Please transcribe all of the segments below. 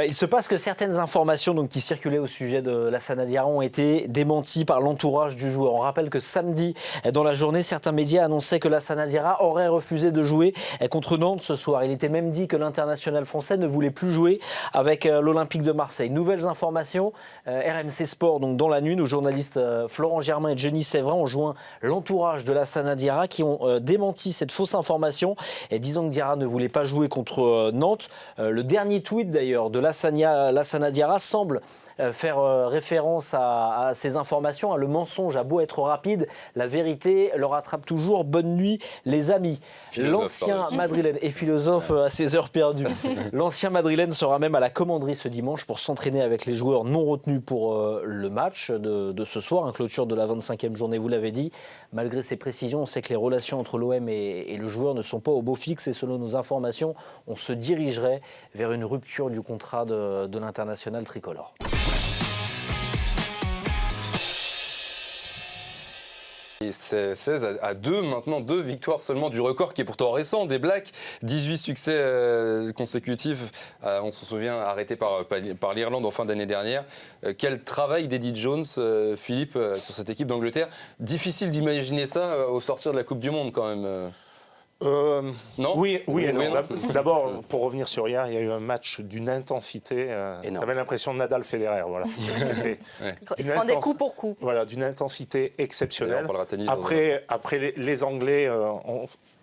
Il se passe que certaines informations donc, qui circulaient au sujet de Lassana Diarra ont été démenties par l'entourage du joueur. On rappelle que samedi, dans la journée, certains médias annonçaient que Lassana Diarra aurait refusé de jouer contre Nantes ce soir. Il était même dit que l'international français ne voulait plus jouer avec l'Olympique de Marseille. Nouvelles informations, RMC Sport, donc dans la nuit, nos journalistes Florent Germain et Jenny Séverin ont joint l'entourage de Lassana Diarra qui ont démenti cette fausse information et disant que Diarra ne voulait pas jouer contre Nantes. Le dernier tweet d'ailleurs de Lassana Diarra semble faire référence à ces informations. Le mensonge a beau être rapide, la vérité le rattrape toujours. Bonne nuit les amis. L'ancien madrilène et philosophe à ses heures perdues. L'ancien madrilène sera même à la commanderie ce dimanche pour s'entraîner avec les joueurs non retenus pour le match de ce soir, une clôture de la 25e journée, vous l'avez dit. Malgré ces précisions, on sait que les relations entre l'OM et le joueur ne sont pas au beau fixe et selon nos informations, on se dirigerait vers une rupture du contrat de l'international tricolore. Et c'est 16 à 2, maintenant 2 victoires seulement du record qui est pourtant récent des Blacks. 18 succès consécutifs, on se souvient, arrêtés par l'Irlande en fin d'année dernière. Quel travail d'Eddie Jones, Philippe, sur cette équipe d'Angleterre. Difficile d'imaginer ça au sortir de la Coupe du Monde quand même. Non. Oui et non. D'abord, pour revenir sur hier, il y a eu un match d'une intensité. J'avais l'impression de Nadal-Federer. Voilà. Ils se rendaient coup pour coup. Voilà, d'une intensité exceptionnelle. Après les Anglais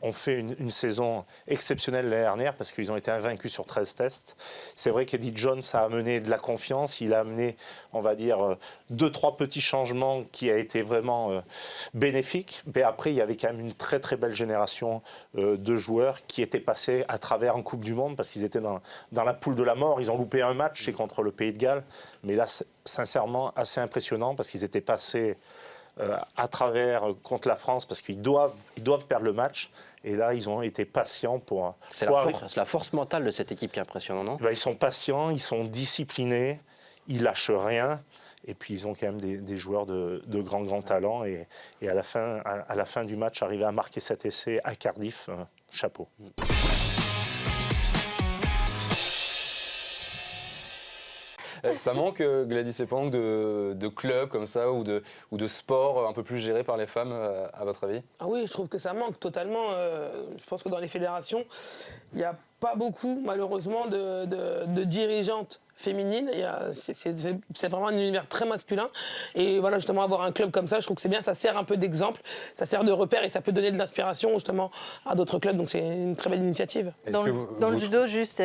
ont fait une saison exceptionnelle l'année dernière parce qu'ils ont été invaincus sur 13 tests. C'est vrai qu'Eddie Jones a amené de la confiance. Il a amené, on va dire, 2-3 petits changements qui a été vraiment bénéfiques. Mais après, il y avait quand même une très très belle génération de joueurs qui étaient passés à travers en Coupe du Monde parce qu'ils étaient dans la poule de la mort. Ils ont loupé un match, c'est contre le Pays de Galles. Mais là, sincèrement, assez impressionnant parce qu'ils étaient passés à travers contre la France parce qu'ils doivent perdre le match. Et là, ils ont été patients pour... C'est la force mentale de cette équipe qui est impressionnante, non ? Ils sont patients, ils sont disciplinés, ils lâchent rien. Et puis, ils ont quand même des joueurs de grands talents. Et à la fin du match, arriver à marquer cet essai à Cardiff, chapeau. Ça manque, Gladys Epang, de clubs comme ça ou de sports un peu plus gérés par les femmes, à votre avis ? Ah oui, je trouve que ça manque totalement. Je pense que dans les fédérations, il n'y a pas beaucoup, malheureusement, de dirigeantes féminines. C'est vraiment un univers très masculin. Et voilà, justement, avoir un club comme ça, je trouve que c'est bien. Ça sert un peu d'exemple, ça sert de repère et ça peut donner de l'inspiration, justement, à d'autres clubs. Donc, c'est une très belle initiative. Dans le judo, juste,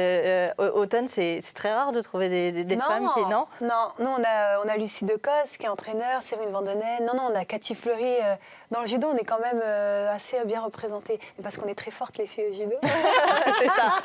Automne, c'est très rare de trouver des femmes qui... Non, nous, on a Lucie Decos qui est entraîneur, Séverine Vandenaine. Non, on a Cathy Fleury. Dans le judo, on est quand même assez bien représentés. Parce qu'on est très fortes, les filles au judo. C'est ça.